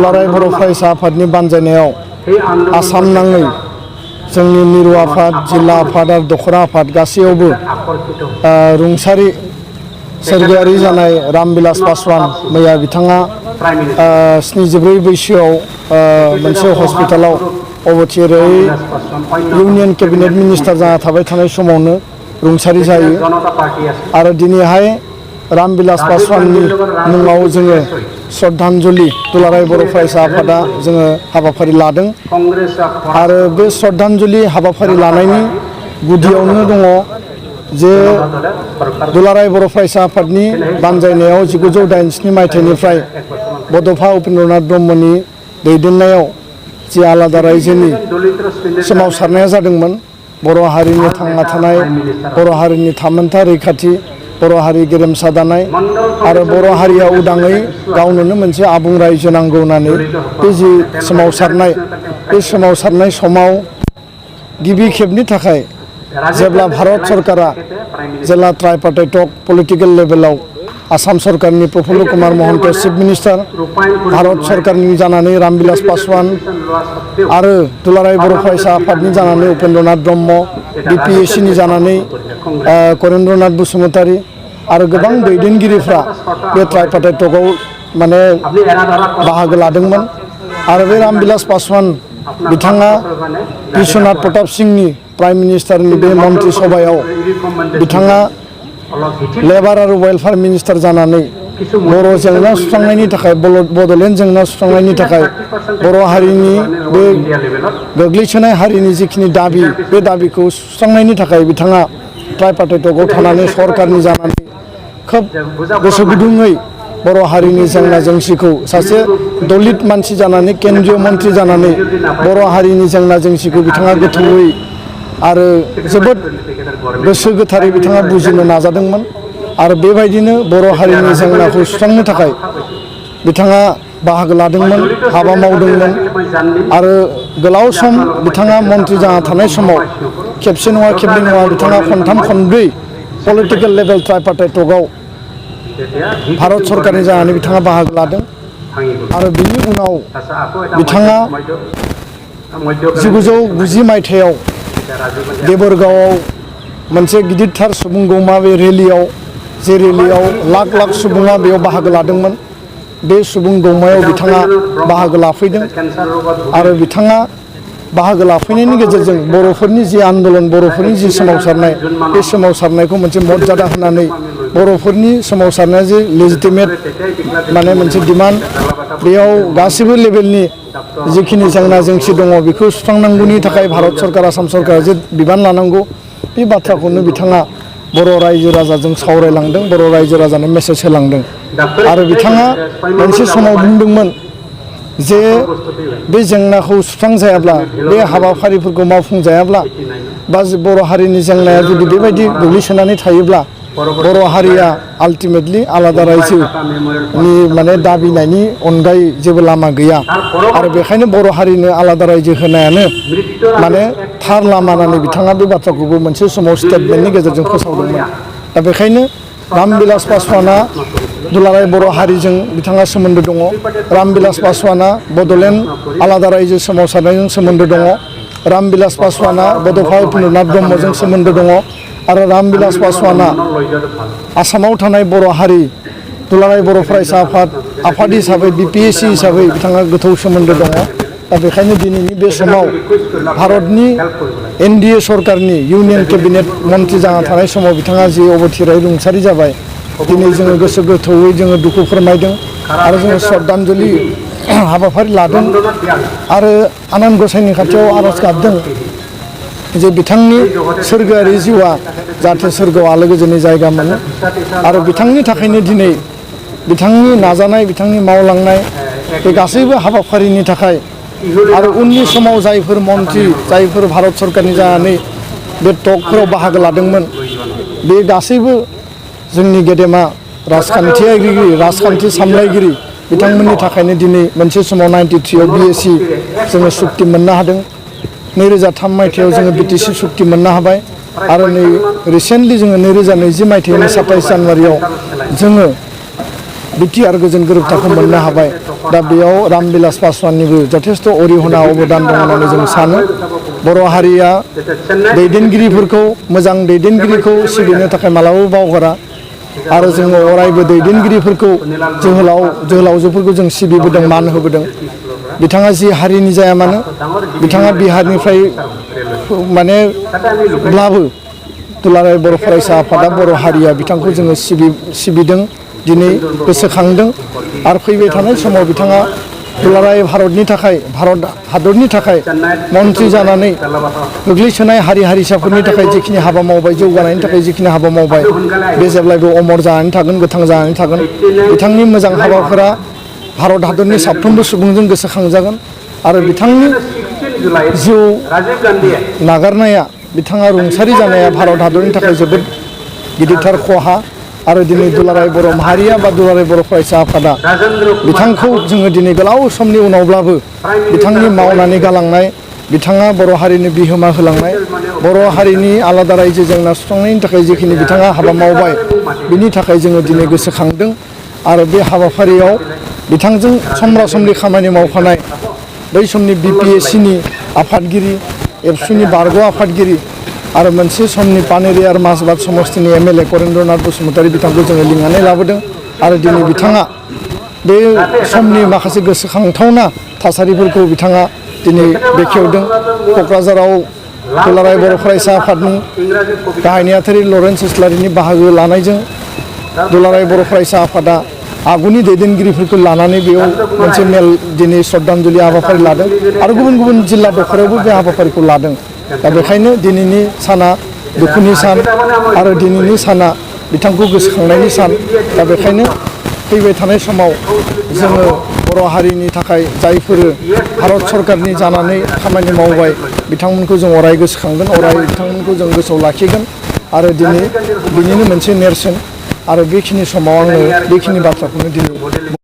दुलाराय बर' फरायसा आफादनि बानजायनायाव आसाम नाङै जोंनि मिरु आफाद जिल्ला आफाद आरो दख'रा आफाद गासैयावबो रुंसारि सोरगोआरि जानाय रामबिलास पासवान मैया बिथाङा 74 बैसोआव मोनसे हस्पिटालाव अबथिरै इउनियन केबिनेट मिनिस्टार जाना थाबाय थानाय समावनो रुंसारि जायो आरो दिनैहाय रामबिलास पासवाननि मुङाव जोङो श्रद्धांजलि दुलाराय बर' फरायसा आफादा जोङो हाबाफारि लादों आरो बे श्रद्धांजलि हाबाफारि लानायनि गुदियावनो दङ जे दुलाराय बर' फरायसा आफादनि बानजायनायाव 1987 मायथाइनिफ्राय बड'फा उपेन्द्रनाथ ब्रह्मनि दैदेननायाव जि आलादा रायजोनि सोमावसारनाया जादोंमोन बर' हारिनि थांना थानाय बर' हारिनि थामोनथा रैखाथि बर' हारि गेरेमसा दानाय आरो बर' हारिया उदाङै गावनो मोनसे आबुं रायजो नांगौ होननानै बे जि सोमावसारनाय समाव गिबि खेबनि थाखाय जेब्ला भारत सरकारा जेब्ला ट्राइपार्टाइट पलिटिकल लेभेलाव आसाम सरकारनि प्रफुल्ल कुमार महन्त चिफ मिनिस्टार भारत सरकारनि जानानै रामबिलास पासवान आरो दुलाराय बर' फरायसा आफादनि जानानै उपेन्द्रनाथ ब्रह्म BPSCनि जानानै करेन्द्रनाथ बसुमतारी आरो गोबां दैदेनगिरिफ्रा बे ट्राइपार्टाइटआव माने बाहागो लादोंमोन आरो बे रामबिलास पासवान बिथाङा बिश्वनाथ प्रताप सिंहनि प्राइम मिनिस्टारनि बे मन्त्रि सभायाव बिथाङा लेबार आरो वेलफेयार मिनिस्टार जानानै बर' जेंना सुस्रांनायनि थाखाय बड'लेण्ड जेंना सुस्रांनायनि थाखाय बर' हारिनि बे गोग्लैसोनाय हारिनि जिखिनि दाबि बे दाबिखौ सुस्रांनायनि थाखाय बिथाङा ट्राइपार्टाइटआव थानानै सरकारनि जानानै खोब गोसो गुदुङै बर' हारिनि जेंना जेंसिखौ सासे दलित मानसि जानानै केन्द्रीय मन्त्रि जानानै बर' हारिनि जेंना जेंसिखौ बिथाङा गोथौयै आरो जोबोद गोसो गोथारै बिथाङा बुजिनो नाजादोंमोन आरो बेबायदिनो बर' हारिनि जेंनाखौ सुस्रांनो थाखाय बिथाङा बाहागो लादोंमोन हाबा मावदोंमोन आरो गोलाव सम बिथाङा मन्त्रि जाना थानाय समाव खेबसे नङा खेबनै नङा बिथाङा खनथाम खनब्रै पलिटिकेल लेभेल ट्राइपार्टाइटआव भारत सरकारनि जानानै बिथाङा बाहागो लादों आरो बिनि उनाव बिथाङा 1990 मायथाइयाव देबरगावआव मोनसे गिदिरथार सुबुं गौमा बे रेलियाव जे रेलियाव लाख लाख सुबुङा बेयाव बाहागो लादोंमोन बे सुबुं गौमायाव बिथाङा बाहागो लाफैदों आरो बिथाङा बाहागो लाफैनायनि गेजेरजों बर'फोरनि जि आन्दलन बर'फोरनि जि सोमावसारनाय बे सोमावसारनायखौ मोनसे मर्यादा होनानै बर'फोरनि सोमावसारनाया जे लेजिटिमेट माने मोनसे डिमान्ड बेयाव गासिबो लेभेलनि जिखिनि जेंना जेंसि दङ बेखौ सुस्रांनांगौनि थाखाय भारत सरकार आसाम सरकारा जे बिबान लानांगौ बे बाथ्राखौनो बिथाङा बर' रायजो राजाजों सावरायलांदों बर' रायजो राजानो मेसेज होलांदों आरो बिथाङा मोनसे समाव बुंदोंमोन जे बे जेंनाखौ सुस्रांजायाब्ला बे हाबाफारिफोरखौ मावफुंजायाब्ला बा बर' हारिनि जेंनाया जुदि बेबायदि गोग्लैसोनानै थायोब्ला बर' हारिया आल्टिमेटलि आलादा रायजोनि माने दाबिनायनि अनगायै जेबो लामा गैया आरो बेखायनो बर' हारिनो आलादा रायजो होनायानो माने थार लामा होननानै बिथाङा बे बाथ्राखौबो मोनसे समाव स्टेटमेन्टनि गेजेरजों फोसावदोंमोन दा बेखायनो रामबिलास पासवाना दुलाराय बर' हारिजों बिथाङा सोमोन्दो दङ रामबिलास पासवाना बड'लेण्ड आलादा रायजो सोमावसारनायजों सोमोन्दो दङ रामबिलास पासवाना बड'फा उपेन्द्रनाथ ब्रह्मजों सोमोन्दो दङ आरो रामबिलास पासवाना आसामाव थानाय बर' हारि दुलाराय बर' फरायसा आफाद हिसाबै BPSC हिसाबै बिथाङा गोथौ सोमोन्दो दङ दा बेखायनो दिनैनि बे समाव भारतनि NDA सरकारनि इउनियन केबिनेट मन्त्रि जाना थानाय समाव बिथाङा जि अबथिरायै रुंसारि जाबाय दिनै जोङो गोसो गोथौयै जोङो दुखु फोरमायदों आरो जोङो श्रद्धांजलि हाबाफारि लादों आरो आनान गसाइनि खाथियाव आरज गाबदों जे बिथांनि सोरगोआरि जिउआ जाहाथे सोरगोआव आलो गोजोननि जायगा मोनो आरो बिथांनि थाखायनो दिनै बिथांनि नाजानाय बिथांनि मावलांनाय बे गासैबो हाबाफारिनि थाखाय आरो उननि समाव जायफोर मन्त्रि जायफोर भारत सरकारनि जानानै बे टकफोराव बाहागो लादोंमोन बे गासैबो जोंनि गेदेमा राजखान्थि सामलायगिरि बिथांमोननि थाखायनो दिनै मोनसे समाव 93आव BSc जोङो सुक्ति मोननो हादों 2003 मायथाइयाव जोङो BTC सुक्ति मोननो हाबाय आरो नै रिसेन्टलि जोङो 2020 मायथाइनि 27 जानुवारियाव जोङो बिटिआर गोजोन गोरोबथाखौ मोननो हाबाय दा बेयाव रामबिलास पासवाननिबो जथेस्थ' अरिहना अबदान दं होननानै जों सानो बर' हारिया दैदेनगिरिफोरखौ मोजां दैदेनगिरिखौ सिबिनो थाखाय मालाबाबो बावगारा आरो जोङो अरायबो दैदेनगिरिफोरखौ जोहोलावजोफोरखौ जों सिबिबोदों मान होबोदों बिथाङा जि हारिनि जाया मानो बिथाङा बिहारनिफ्राय माने ब्लाबो दुलाराय बर' फरायसा आफादा बर' हारिया बिथांखौ जोङो सिबिदों दिनै गोसोखांदों आरो फैबाय थानाय समाव बिथाङा दुलाराय भारत हादरनि थाखाय मन्त्रि जानानै गोग्लैसोनाय हारि हारिसाफोरनि थाखाय जिखिनि हाबा मावबाय जौगानायनि थाखाय जिखिनि हाबा मावबाय बे जेब्लायबो अमर जानानै थागोन गोथां जानानै थागोन बिथांनि मोजां हाबाफोरा भारत हादरनि साफ्रोमबो सुबुंजों गोसोखांजागोन आरो बिथांनि जिउ नागारनाया बिथाङा रुंसारि जानाया भारत हादरनि थाखाय जोबोद गिदिरथार खहा आरो दिनै दुलाराय बर' माहारिया बा दुलाराय बर' फरायसा आफादा बिथांखौ जोङो दिनै गोलाव समनि उनावब्लाबो बिथांनि मावनानै गालांनाय बिथाङा बर' हारिनि बिहोमा होलांनाय बर' हारिनि आलादा रायजो जेंना सुस्रांनायनि थाखाय जिखिनि बिथाङा हाबा मावबाय बिनि थाखाय जोङो दिनै गोसोखांदों आरो बे हाबाफारियाव बिथांजों समब्रा समब्रि खामानि मावफानाय बै समनि BPSCनि आफादगिरि एबसुनि बारग' आफादगिरि आरो मोनसे समनि पानेरि आरो माजबाद समस्तिनि MLA करेन्द्रनाथ बसुमतारी बिथांखौ जोङो लिंनानै लाबोदों आरो दिनै बिथाङा बे समनि माखासे गोसोखांथावना थासारिफोरखौ बिथाङा दिनै बेखेवदों क'क्राझाराव दुलाराय बर' फरायसा आफादनि गाहाय नेहाथारि लरेन्स इस्लारिनि बाहागो लानायजों दुलाराय बर' फरायसा आफादा आगुनि दैदेनगिरिफोरखौ लानानै बेयाव मोनसे मेल दिनै श्रद्धांजलि हाबाफारि लादों आरो गुबुन गुबुन जिल्ला दखरावबो बे हाबाफारिखौ लादों दा बेखायनो दिनैनि साना दुखुनि सान आरो दिनैनि साना बिथांखौ गोसोखांनायनि सान दा बेखायनो फैबाय थानाय समाव जोङो बर' हारिनि थाखाय जायफोर भारत सरकारनि जानानै खामानि मावबाय बिथांमोनखौ जों अराय गोसोखांगोन अराय बिथांमोनखौ जों गोसोआव लाखिगोन आरो दिनै बिनिनो मोनसे नेरसोन आरो बेखिनि समाव आङो बेखिनि बाथ्राखौनो दिनै